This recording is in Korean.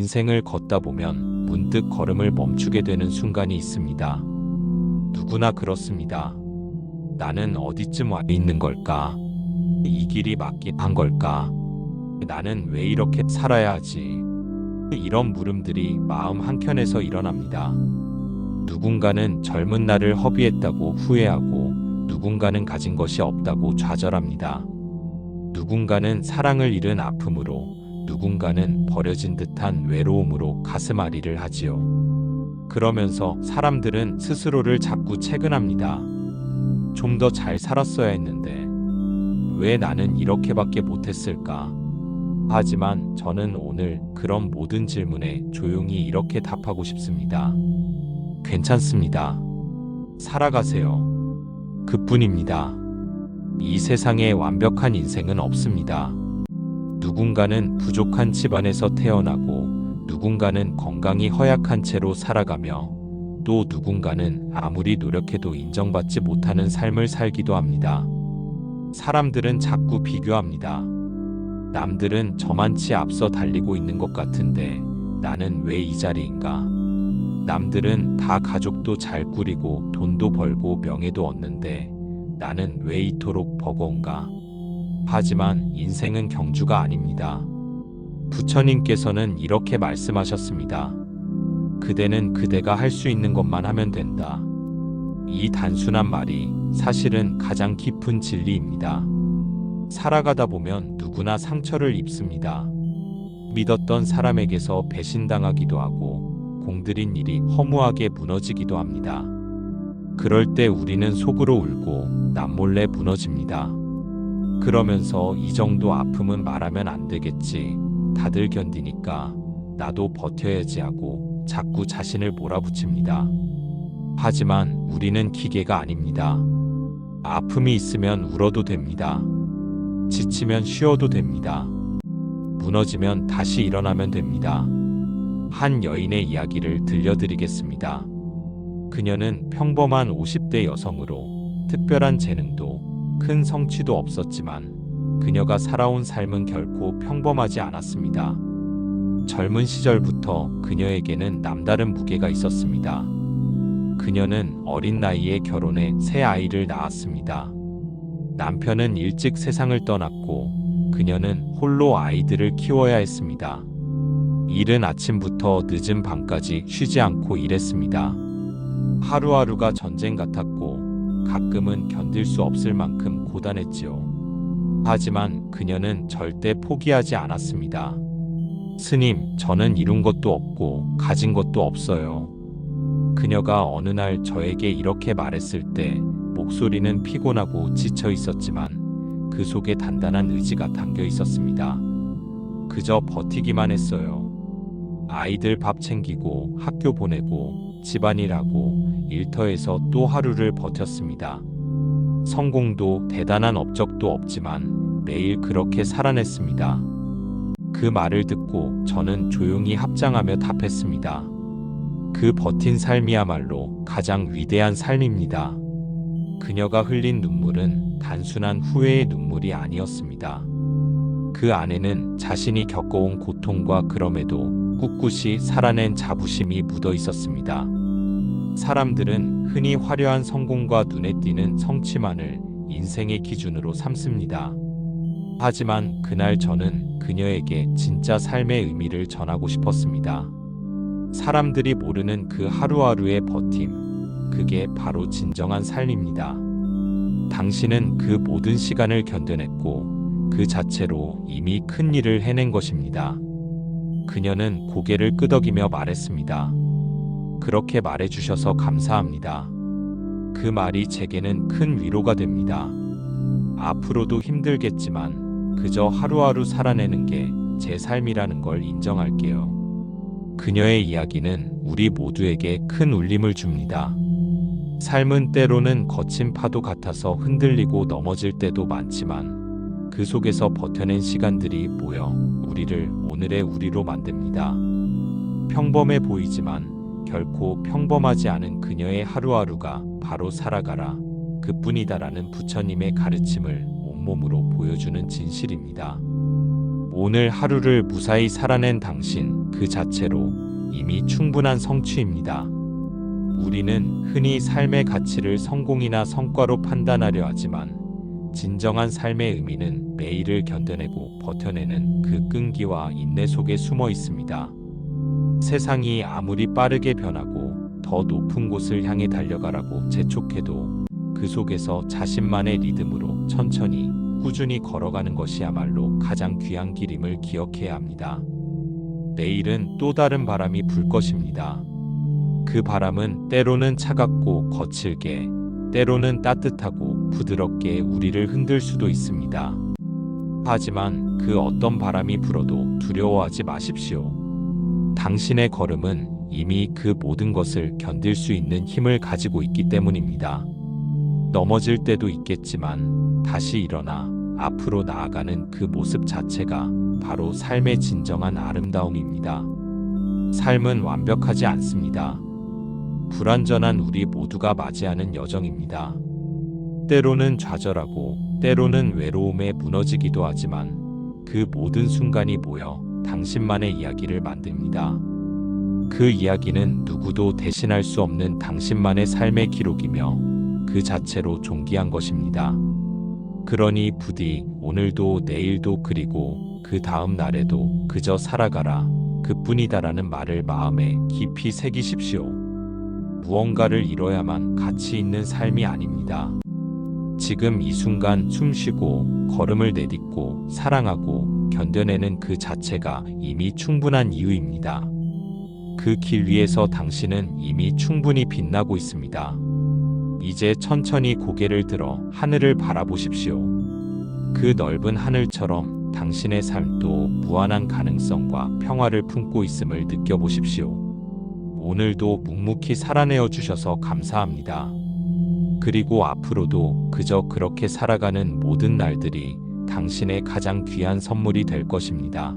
인생을 걷다 보면 문득 걸음을 멈추게 되는 순간이 있습니다. 누구나 그렇습니다. 나는 어디쯤 와 있는 걸까? 이 길이 맞긴 한 걸까? 나는 왜 이렇게 살아야 하지? 이런 물음들이 마음 한켠에서 일어납니다. 누군가는 젊은 날을 허비했다고 후회하고, 누군가는 가진 것이 없다고 좌절합니다. 누군가는 사랑을 잃은 아픔으로, 누군가는 버려진 듯한 외로움으로 가슴앓이를 하지요. 그러면서 사람들은 스스로를 자꾸 채근합니다. 좀 더 잘 살았어야 했는데, 왜 나는 이렇게밖에 못했을까? 하지만 저는 오늘 그런 모든 질문에 조용히 이렇게 답하고 싶습니다. 괜찮습니다. 살아가세요. 그뿐입니다. 이 세상에 완벽한 인생은 없습니다. 누군가는 부족한 집안에서 태어나고, 누군가는 건강이 허약한 채로 살아가며, 또 누군가는 아무리 노력해도 인정받지 못하는 삶을 살기도 합니다. 사람들은 자꾸 비교합니다. 남들은 저만치 앞서 달리고 있는 것 같은데 나는 왜 이 자리인가? 남들은 다 가족도 잘 꾸리고 돈도 벌고 명예도 얻는데 나는 왜 이토록 버거운가? 하지만 인생은 경주가 아닙니다. 부처님께서는 이렇게 말씀하셨습니다. 그대는 그대가 할 수 있는 것만 하면 된다. 이 단순한 말이 사실은 가장 깊은 진리입니다. 살아가다 보면 누구나 상처를 입습니다. 믿었던 사람에게서 배신당하기도 하고, 공들인 일이 허무하게 무너지기도 합니다. 그럴 때 우리는 속으로 울고 남몰래 무너집니다. 그러면서 이 정도 아픔은 말하면 안 되겠지, 다들 견디니까 나도 버텨야지 하고 자꾸 자신을 몰아붙입니다. 하지만 우리는 기계가 아닙니다. 아픔이 있으면 울어도 됩니다. 지치면 쉬어도 됩니다. 무너지면 다시 일어나면 됩니다. 한 여인의 이야기를 들려드리겠습니다. 그녀는 평범한 50대 여성으로 특별한 재능도 큰 성취도 없었지만 그녀가 살아온 삶은 결코 평범하지 않았습니다. 젊은 시절부터 그녀에게는 남다른 무게가 있었습니다. 그녀는 어린 나이에 결혼해 새 아이를 낳았습니다. 남편은 일찍 세상을 떠났고 그녀는 홀로 아이들을 키워야 했습니다. 이른 아침부터 늦은 밤까지 쉬지 않고 일했습니다. 하루하루가 전쟁 같았고 가끔은 견딜 수 없을 만큼 고단했지요. 하지만 그녀는 절대 포기하지 않았습니다. 스님, 저는 이룬 것도 없고 가진 것도 없어요. 그녀가 어느 날 저에게 이렇게 말했을 때 목소리는 피곤하고 지쳐 있었지만 그 속에 단단한 의지가 담겨 있었습니다. 그저 버티기만 했어요. 아이들 밥 챙기고 학교 보내고 집안일하고 일터에서 또 하루를 버텼습니다. 성공도 대단한 업적도 없지만 매일 그렇게 살아냈습니다. 그 말을 듣고 저는 조용히 합장하며 답했습니다. 그 버틴 삶이야말로 가장 위대한 삶입니다. 그녀가 흘린 눈물은 단순한 후회의 눈물이 아니었습니다. 그 안에는 자신이 겪어온 고통과 그럼에도 꿋꿋이 살아낸 자부심이 묻어 있었습니다. 사람들은 흔히 화려한 성공과 눈에 띄는 성취만을 인생의 기준으로 삼습니다. 하지만 그날 저는 그녀에게 진짜 삶의 의미를 전하고 싶었습니다. 사람들이 모르는 그 하루하루의 버팀, 그게 바로 진정한 삶입니다. 당신은 그 모든 시간을 견뎌냈고 그 자체로 이미 큰 일을 해낸 것입니다. 그녀는 고개를 끄덕이며 말했습니다. 그렇게 말해주셔서 감사합니다. 그 말이 제게는 큰 위로가 됩니다. 앞으로도 힘들겠지만 그저 하루하루 살아내는 게 제 삶이라는 걸 인정할게요. 그녀의 이야기는 우리 모두에게 큰 울림을 줍니다. 삶은 때로는 거친 파도 같아서 흔들리고 넘어질 때도 많지만 그 속에서 버텨낸 시간들이 모여 우리를 오늘의 우리로 만듭니다. 평범해 보이지만 결코 평범하지 않은 그녀의 하루하루가 바로 살아가라, 그뿐이다라는 부처님의 가르침을 온몸으로 보여주는 진실입니다. 오늘 하루를 무사히 살아낸 당신 그 자체로 이미 충분한 성취입니다. 우리는 흔히 삶의 가치를 성공이나 성과로 판단하려 하지만 진정한 삶의 의미는 매일을 견뎌내고 버텨내는 그 끈기와 인내 속에 숨어 있습니다. 세상이 아무리 빠르게 변하고 더 높은 곳을 향해 달려가라고 재촉해도 그 속에서 자신만의 리듬으로 천천히 꾸준히 걸어가는 것이야말로 가장 귀한 길임을 기억해야 합니다. 내일은 또 다른 바람이 불 것입니다. 그 바람은 때로는 차갑고 거칠게, 때로는 따뜻하고 부드럽게 우리를 흔들 수도 있습니다. 하지만 그 어떤 바람이 불어도 두려워하지 마십시오. 당신의 걸음은 이미 그 모든 것을 견딜 수 있는 힘을 가지고 있기 때문입니다. 넘어질 때도 있겠지만 다시 일어나 앞으로 나아가는 그 모습 자체가 바로 삶의 진정한 아름다움입니다. 삶은 완벽하지 않습니다. 불완전한 우리 모두가 맞이하는 여정입니다. 때로는 좌절하고 때로는 외로움에 무너지기도 하지만 그 모든 순간이 모여 당신만의 이야기를 만듭니다. 그 이야기는 누구도 대신할 수 없는 당신만의 삶의 기록이며 그 자체로 존귀한 것입니다. 그러니 부디 오늘도 내일도 그리고 그 다음 날에도 그저 살아가라 그뿐이다라는 말을 마음에 깊이 새기십시오. 무언가를 이뤄야만 가치 있는 삶이 아닙니다. 지금 이 순간 숨쉬고 걸음을 내딛고 사랑하고 견뎌내는 그 자체가 이미 충분한 이유입니다. 그 길 위에서 당신은 이미 충분히 빛나고 있습니다. 이제 천천히 고개를 들어 하늘을 바라보십시오. 그 넓은 하늘처럼 당신의 삶도 무한한 가능성과 평화를 품고 있음을 느껴보십시오. 오늘도 묵묵히 살아내어 주셔서 감사합니다. 그리고 앞으로도 그저 그렇게 살아가는 모든 날들이 당신의 가장 귀한 선물이 될 것입니다.